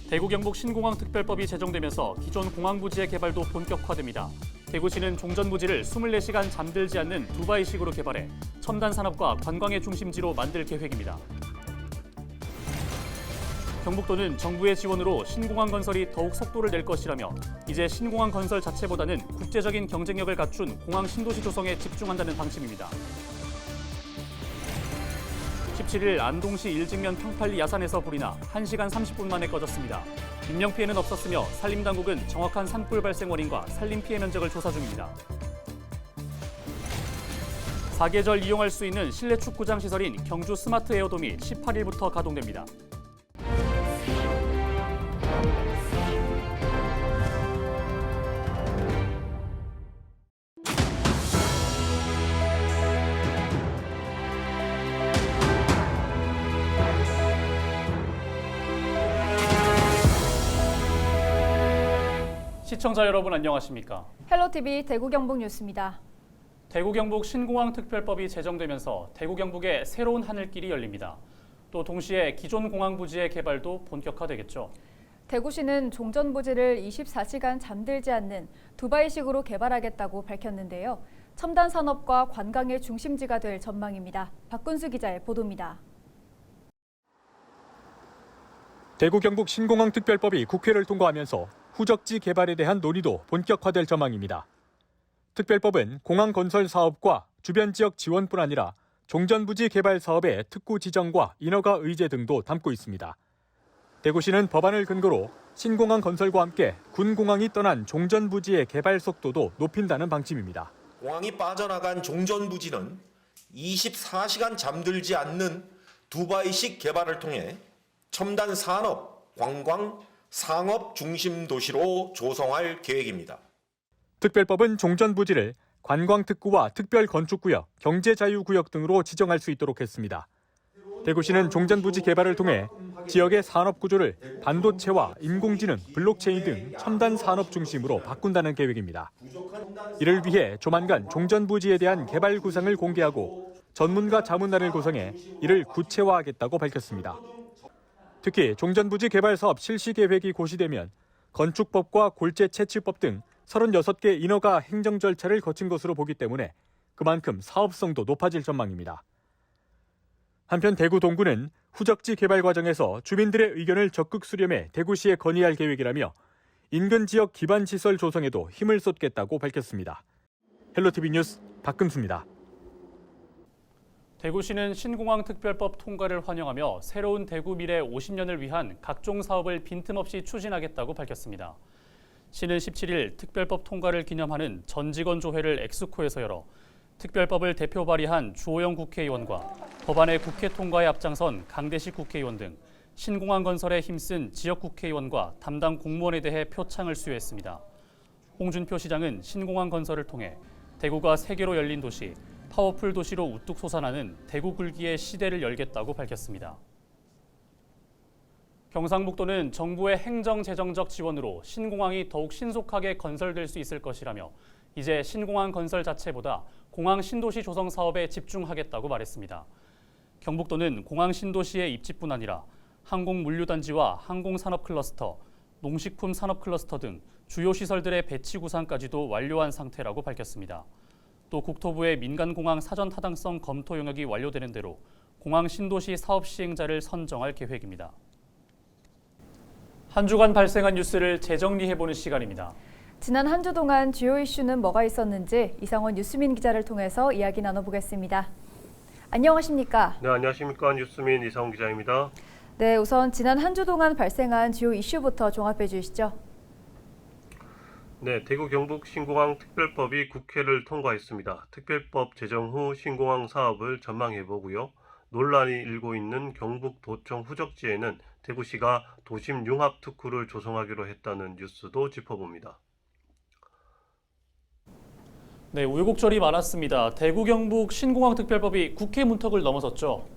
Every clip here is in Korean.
대구 경북 신공항 특별법이 제정되면서 기존 공항 부지의 개발도 본격화됩니다. 대구시는 종전 부지를 24시간 잠들지 않는 두바이식으로 개발해 첨단 산업과 관광의 중심지로 만들 계획입니다. 경북도는 정부의 지원으로 신공항 건설이 더욱 속도를 낼 것이라며 이제 신공항 건설 자체보다는 국제적인 경쟁력을 갖춘 공항 신도시 조성에 집중한다는 방침입니다. 17일 안동시 일직면 평팔리 야산에서 불이 나 1시간 30분 만에 꺼졌습니다. 인명피해는 없었으며 산림당국은 정확한 산불 발생 원인과 산림피해 면적을 조사 중입니다. 사계절 이용할 수 있는 실내 축구장 시설인 경주 스마트 에어돔이 18일부터 가동됩니다. 시청자 여러분 안녕하십니까? 헬로티비 대구 경북 뉴스입니다. 대구 경북 신공항 특별법이 제정되면서 대구 경북의 새로운 하늘길이 열립니다. 또 동시에 기존 공항 부지의 개발도 본격화되겠죠. 대구시는 종전 부지를 24시간 잠들지 않는 두바이식으로 개발하겠다고 밝혔는데요. 첨단 산업과 관광의 중심지가 될 전망입니다. 박근수 기자의 보도입니다. 대구 경북 신공항 특별법이 국회를 통과하면서 후적지 개발에 대한 논의도 본격화될 전망입니다. 특별법은 공항 건설 사업과 주변 지역 지원뿐 아니라 종전부지 개발 사업의 특구 지정과 인허가 의제 등도 담고 있습니다. 대구시는 법안을 근거로 신공항 건설과 함께 군공항이 떠난 종전부지의 개발 속도도 높인다는 방침입니다. 공항이 빠져나간 종전부지는 24시간 잠들지 않는 두바이식 개발을 통해 첨단 산업, 관광, 상업 중심 도시로 조성할 계획입니다. 특별법은 종전부지를 관광특구와 특별건축구역, 경제자유구역 등으로 지정할 수 있도록 했습니다. 대구시는 종전부지 개발을 통해 지역의 산업구조를 반도체와 인공지능, 블록체인 등 첨단 산업 중심으로 바꾼다는 계획입니다. 이를 위해 조만간 종전부지에 대한 개발 구상을 공개하고 전문가 자문단을 구성해 이를 구체화하겠다고 밝혔습니다. 특히 종전부지 개발 사업 실시 계획이 고시되면 건축법과 골재 채취법 등 36개 인허가 행정 절차를 거친 것으로 보기 때문에 그만큼 사업성도 높아질 전망입니다. 한편 대구 동구는 후적지 개발 과정에서 주민들의 의견을 적극 수렴해 대구시에 건의할 계획이라며 인근 지역 기반 시설 조성에도 힘을 쏟겠다고 밝혔습니다. 헬로티비 뉴스 박근수입니다. 대구시는 신공항 특별법 통과를 환영하며 새로운 대구 미래 50년을 위한 각종 사업을 빈틈없이 추진하겠다고 밝혔습니다. 시는 17일 특별법 통과를 기념하는 전 직원 조회를 엑스코에서 열어 특별법을 대표 발의한 주호영 국회의원과 법안의 국회 통과에 앞장선 강대식 국회의원 등 신공항 건설에 힘쓴 지역 국회의원과 담당 공무원에 대해 표창을 수여했습니다. 홍준표 시장은 신공항 건설을 통해 대구가 세계로 열린 도시, 파워풀 도시로 우뚝 솟아나는 대구 굴기의 시대를 열겠다고 밝혔습니다. 경상북도는 정부의 행정재정적 지원으로 신공항이 더욱 신속하게 건설될 수 있을 것이라며 이제 신공항 건설 자체보다 공항 신도시 조성 사업에 집중하겠다고 말했습니다. 경북도는 공항 신도시의 입지뿐 아니라 항공물류단지와 항공산업 클러스터, 농식품 산업 클러스터 등 주요 시설들의 배치 구상까지도 완료한 상태라고 밝혔습니다. 또 국토부의 민간공항 사전 타당성 검토 영역이 완료되는 대로 공항 신도시 사업 시행자를 선정할 계획입니다. 한 주간 발생한 뉴스를 재정리해보는 시간입니다. 지난 한 주 동안 주요 이슈는 뭐가 있었는지 이상원 뉴스민 기자를 통해서 이야기 나눠보겠습니다. 안녕하십니까? 네, 안녕하십니까. 뉴스민 이상원 기자입니다. 네, 우선 지난 한 주 동안 발생한 주요 이슈부터 종합해 주시죠. 네, 대구 경북 신공항 특별법이 국회를 통과했습니다. 특별법 제정 후 신공항 사업을 전망해보고요. 논란이 일고 있는 경북도청 후적지에는 대구시가 도심 융합 특구를 조성하기로 했다는 뉴스도 짚어봅니다. 네, 우여곡절이 많았습니다. 대구 경북 신공항 특별법이 국회 문턱을 넘어섰죠.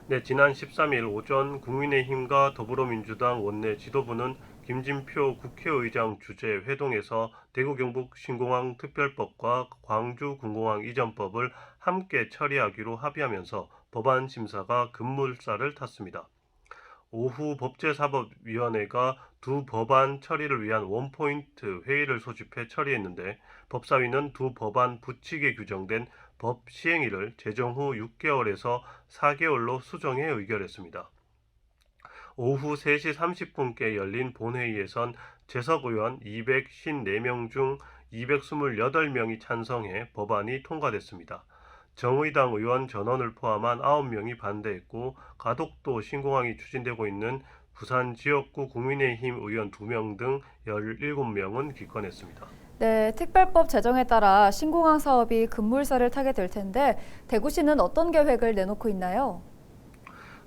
네, 지난 13일 오전 국민의힘과 더불어민주당 원내 지도부는 김진표 국회의장 주재 회동에서 대구 경북 신공항 특별법과 광주 군공항 이전법을 함께 처리하기로 합의하면서 법안 심사가 급물살을 탔습니다. 오후 법제사법위원회가 두 법안 처리를 위한 원포인트 회의를 소집해 처리했는데 법사위는 두 법안 붙이게 규정된 법 시행일을 제정 후 6개월에서 4개월로 수정해 의결했습니다. 오후 3시 30분께 열린 본회의에선 재석 의원 254명 중 228명이 찬성해 법안이 통과됐습니다. 정의당 의원 전원을 포함한 9명이 반대했고 가덕도 신공항이 추진되고 있는 부산 지역구 국민의힘 의원 2명 등 17명은 기권했습니다. 네, 특별법 제정에 따라 신공항 사업이 급물살을 타게 될 텐데 대구시는 어떤 계획을 내놓고 있나요?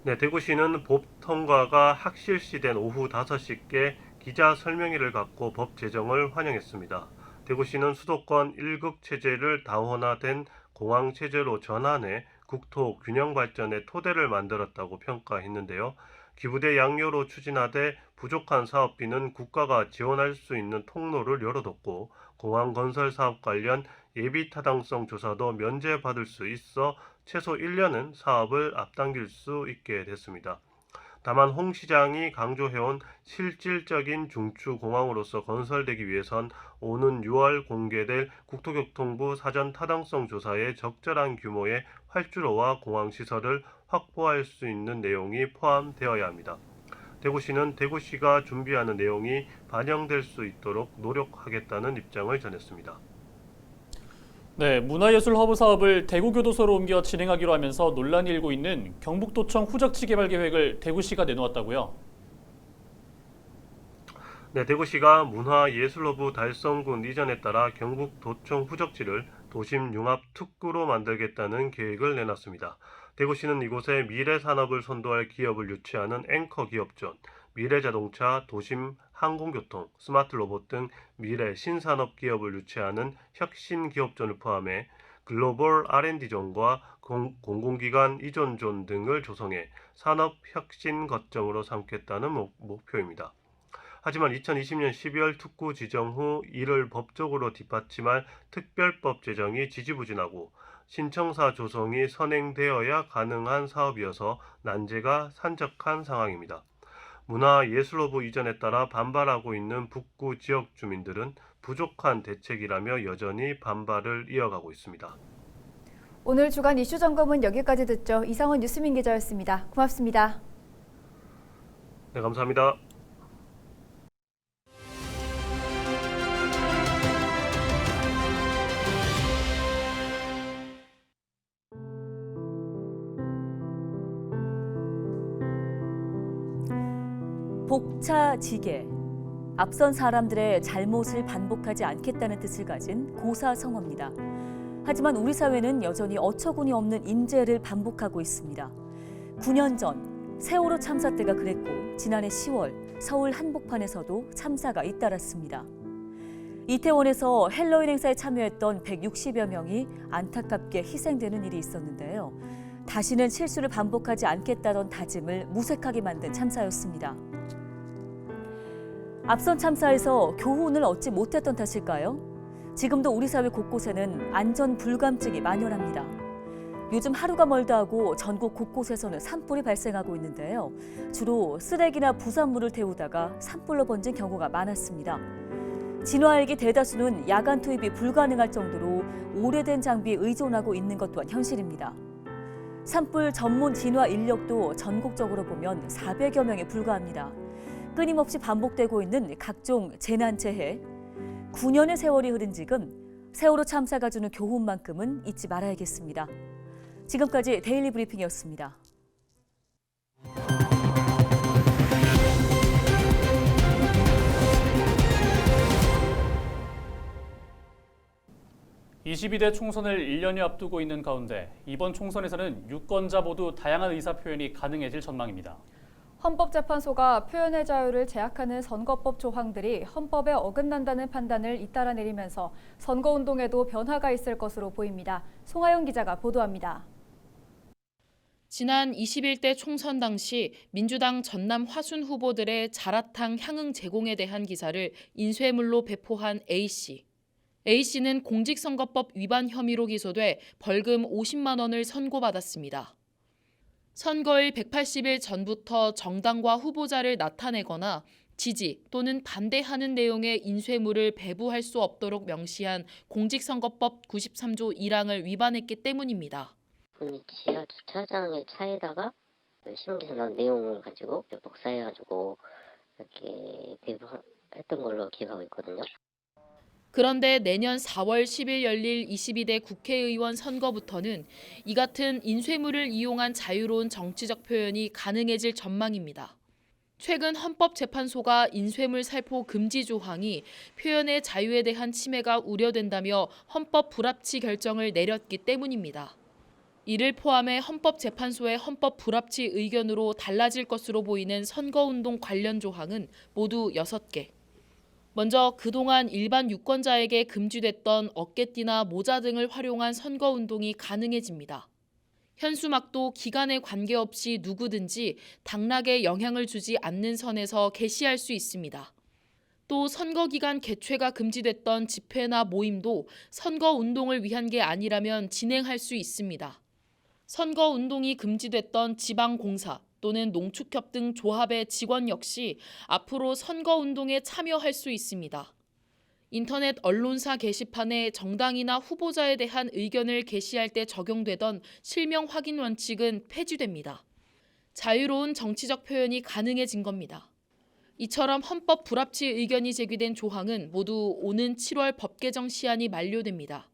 네, 대구시는 법 통과가 확실시된 오후 5시께 기자 설명회를 갖고 법 제정을 환영했습니다. 대구시는 수도권 1급 체제를 다원화된 공항 체제로 전환해 국토 균형 발전의 토대를 만들었다고 평가했는데요. 기부대 양료로 추진하되 부족한 사업비는 국가가 지원할 수 있는 통로를 열어뒀고 공항 건설 사업 관련 예비 타당성 조사도 면제받을 수 있어 최소 1년은 사업을 앞당길 수 있게 됐습니다. 다만 홍 시장이 강조해온 실질적인 중추공항으로서 건설되기 위해선 오는 6월 공개될 국토교통부 사전 타당성 조사에 적절한 규모의 활주로와 공항시설을 확보할 수 있는 내용이 포함되어야 합니다. 대구시는 대구시가 준비하는 내용이 반영될 수 있도록 노력하겠다는 입장을 전했습니다. 네, 문화예술 허브 사업을 대구교도소로 옮겨 진행하기로 하면서 논란이 일고 있는 경북도청 후적지 개발 계획을 대구시가 내놓았다고요? 네, 대구시가 문화예술허브 달성군 이전에 따라 경북도청 후적지를 도심융합 특구로 만들겠다는 계획을 내놨습니다. 대구시는 이곳에 미래산업을 선도할 기업을 유치하는 앵커 기업존, 미래자동차, 도심 항공교통, 스마트 로봇 등 미래 신산업 기업을 유치하는 혁신 기업존을 포함해 글로벌 R&D존과 공공기관 이존존 등을 조성해 산업 혁신 거점으로 삼겠다는 목표입니다. 하지만 2020년 12월 특구 지정 후 이를 법적으로 뒷받침할 특별법 제정이 지지부진하고 신청사 조성이 선행되어야 가능한 사업이어서 난제가 산적한 상황입니다. 문화예술허브 이전에 따라 반발하고 있는 북구 지역 주민들은 부족한 대책이라며 여전히 반발을 이어가고 있습니다. 오늘 주간 이슈 점검은 여기까지 듣죠. 이상원 뉴스민 기자였습니다. 고맙습니다. 네, 감사합니다. 복차지계, 앞선 사람들의 잘못을 반복하지 않겠다는 뜻을 가진 고사성어입니다. 하지만 우리 사회는 여전히 어처구니 없는 인재를 반복하고 있습니다. 9년 전 세월호 참사 때가 그랬고 지난해 10월 서울 한복판에서도 참사가 잇따랐습니다. 이태원에서 헬로윈 행사에 참여했던 160여 명이 안타깝게 희생되는 일이 있었는데요. 다시는 실수를 반복하지 않겠다던 다짐을 무색하게 만든 참사였습니다. 앞선 참사에서 교훈을 얻지 못했던 탓일까요? 지금도 우리 사회 곳곳에는 안전 불감증이 만연합니다. 요즘 하루가 멀다 하고 전국 곳곳에서는 산불이 발생하고 있는데요. 주로 쓰레기나 부산물을 태우다가 산불로 번진 경우가 많았습니다. 진화헬기 대다수는 야간 투입이 불가능할 정도로 오래된 장비에 의존하고 있는 것 또한 현실입니다. 산불 전문 진화 인력도 전국적으로 보면 400여 명에 불과합니다. 끊임없이 반복되고 있는 각종 재난재해, 9년의 세월이 흐른 지금 세월호 참사가 주는 교훈만큼은 잊지 말아야겠습니다. 지금까지 데일리 브리핑이었습니다. (22대) 총선을 1년여 앞두고 있는 가운데 이번 총선에서는 유권자 모두 다양한 의사표현이 가능해질 전망입니다. 헌법재판소가 표현의 자유를 제약하는 선거법 조항들이 헌법에 어긋난다는 판단을 잇따라 내리면서 선거운동에도 변화가 있을 것으로 보입니다. 송하영 기자가 보도합니다. 지난 21대 총선 당시 민주당 전남 화순 후보들의 자라탕 향응 제공에 대한 기사를 인쇄물로 배포한 A씨. A씨는 공직선거법 위반 혐의로 기소돼 벌금 50만 원을 선고받았습니다. 선거일 180일 전부터 정당과 후보자를 나타내거나 지지 또는 반대하는 내용의 인쇄물을 배부할 수 없도록 명시한 공직선거법 93조 1항을 위반했기 때문입니다. 지하 주차장의 차에다가 신문에서 나온 내용을 가지고 복사해가지고 이렇게 배부했던 걸로 기억하고 있거든요. 그런데 내년 4월 10일 열릴 22대 국회의원 선거부터는 이 같은 인쇄물을 이용한 자유로운 정치적 표현이 가능해질 전망입니다. 최근 헌법재판소가 인쇄물 살포 금지 조항이 표현의 자유에 대한 침해가 우려된다며 헌법 불합치 결정을 내렸기 때문입니다. 이를 포함해 헌법재판소의 헌법 불합치 의견으로 달라질 것으로 보이는 선거운동 관련 조항은 모두 6개. 먼저 그동안 일반 유권자에게 금지됐던 어깨띠나 모자 등을 활용한 선거운동이 가능해집니다. 현수막도 기간에 관계없이 누구든지 당락에 영향을 주지 않는 선에서 게시할 수 있습니다. 또 선거기간 개최가 금지됐던 집회나 모임도 선거운동을 위한 게 아니라면 진행할 수 있습니다. 선거운동이 금지됐던 지방공사 또는 농축협 등 조합의 직원 역시 앞으로 선거운동에 참여할 수 있습니다. 인터넷 언론사 게시판에 정당이나 후보자에 대한 의견을 게시할 때 적용되던 실명 확인 원칙은 폐지됩니다. 자유로운 정치적 표현이 가능해진 겁니다. 이처럼 헌법 불합치 의견이 제기된 조항은 모두 오는 7월 법 개정 시한이 만료됩니다.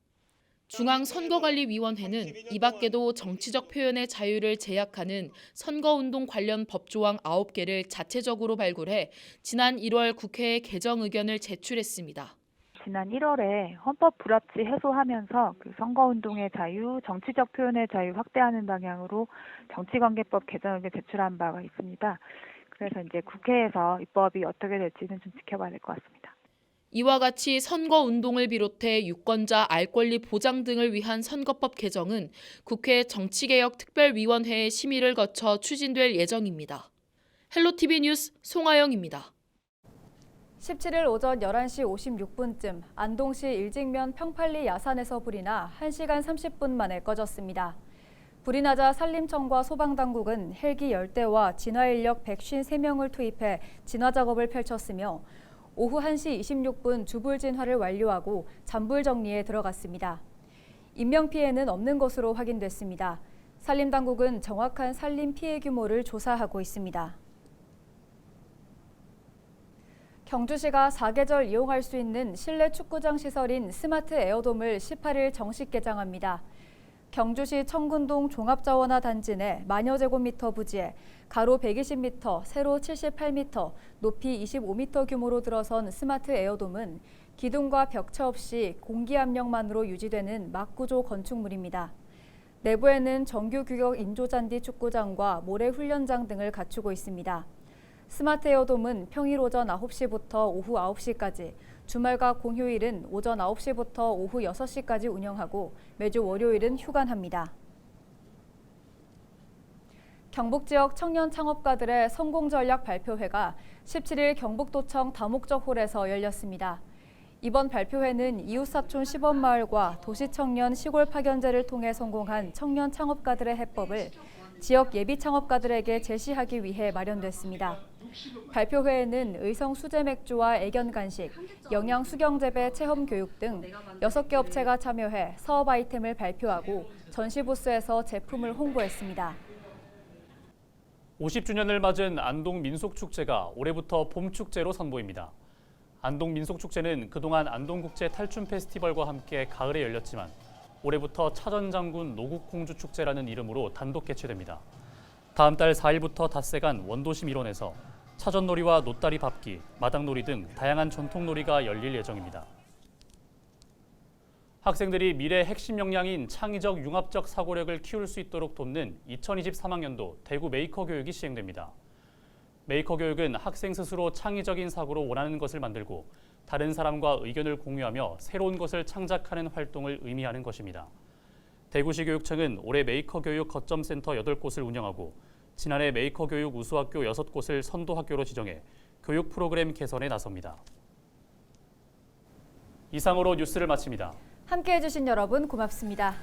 중앙선거관리위원회는 이 밖에도 정치적 표현의 자유를 제약하는 선거운동 관련 법조항 9개를 자체적으로 발굴해 지난 1월 국회에 개정 의견을 제출했습니다. 지난 1월에 헌법 불합치 해소하면서 선거운동의 자유, 정치적 표현의 자유 확대하는 방향으로 정치관계법 개정 의견 제출한 바가 있습니다. 그래서 이제 국회에서 입법이 어떻게 될지는 좀 지켜봐야 될 것 같습니다. 이와 같이 선거운동을 비롯해 유권자 알 권리 보장 등을 위한 선거법 개정은 국회 정치개혁특별위원회의 심의를 거쳐 추진될 예정입니다. 헬로티비 뉴스 송하영입니다. 17일 오전 11시 56분쯤 안동시 일직면 평팔리 야산에서 불이 나 1시간 30분 만에 꺼졌습니다. 불이 나자 산림청과 소방당국은 헬기 10대와 진화인력 153명을 투입해 진화 작업을 펼쳤으며 오후 1시 26분 주불 진화를 완료하고 잔불 정리에 들어갔습니다. 인명피해는 없는 것으로 확인됐습니다. 산림당국은 정확한 산림 피해 규모를 조사하고 있습니다. 경주시가 사계절 이용할 수 있는 실내 축구장 시설인 스마트 에어돔을 18일 정식 개장합니다. 경주시 청군동 종합자원화 단지 내 만여 제곱미터 부지에 가로 120m, 세로 78m, 높이 25m 규모로 들어선 스마트 에어돔은 기둥과 벽체 없이 공기 압력만으로 유지되는 막구조 건축물입니다. 내부에는 정규 규격 인조잔디 축구장과 모래 훈련장 등을 갖추고 있습니다. 스마트 에어돔은 평일 오전 9시부터 오후 9시까지, 주말과 공휴일은 오전 9시부터 오후 6시까지 운영하고 매주 월요일은 휴관합니다. 경북 지역 청년 창업가들의 성공 전략 발표회가 17일 경북도청 다목적홀에서 열렸습니다. 이번 발표회는 이웃사촌 시범마을과 도시청년 시골 파견제를 통해 성공한 청년 창업가들의 해법을 지역 예비 창업가들에게 제시하기 위해 마련됐습니다. 발표회에는 의성 수제 맥주와 애견 간식, 영양 수경 재배 체험 교육 등 6개 업체가 참여해 사업 아이템을 발표하고 전시 부스에서 제품을 홍보했습니다. 50주년을 맞은 안동 민속축제가 올해부터 봄축제로 선보입니다. 안동 민속축제는 그동안 안동국제 탈춤 페스티벌과 함께 가을에 열렸지만 올해부터 차전장군 노국공주축제라는 이름으로 단독 개최됩니다. 다음 달 4일부터 닷새간 원도심 일원에서 차전놀이와 노다리 밟기, 마당놀이 등 다양한 전통놀이가 열릴 예정입니다. 학생들이 미래 핵심 역량인 창의적 융합적 사고력을 키울 수 있도록 돕는 2023학년도 대구 메이커 교육이 시행됩니다. 메이커 교육은 학생 스스로 창의적인 사고로 원하는 것을 만들고 다른 사람과 의견을 공유하며 새로운 것을 창작하는 활동을 의미하는 것입니다. 대구시 교육청은 올해 메이커 교육 거점센터 8곳을 운영하고 지난해 메이커 교육 우수학교 6곳을 선도학교로 지정해 교육 프로그램 개선에 나섭니다. 이상으로 뉴스를 마칩니다. 함께해 주신 여러분 고맙습니다.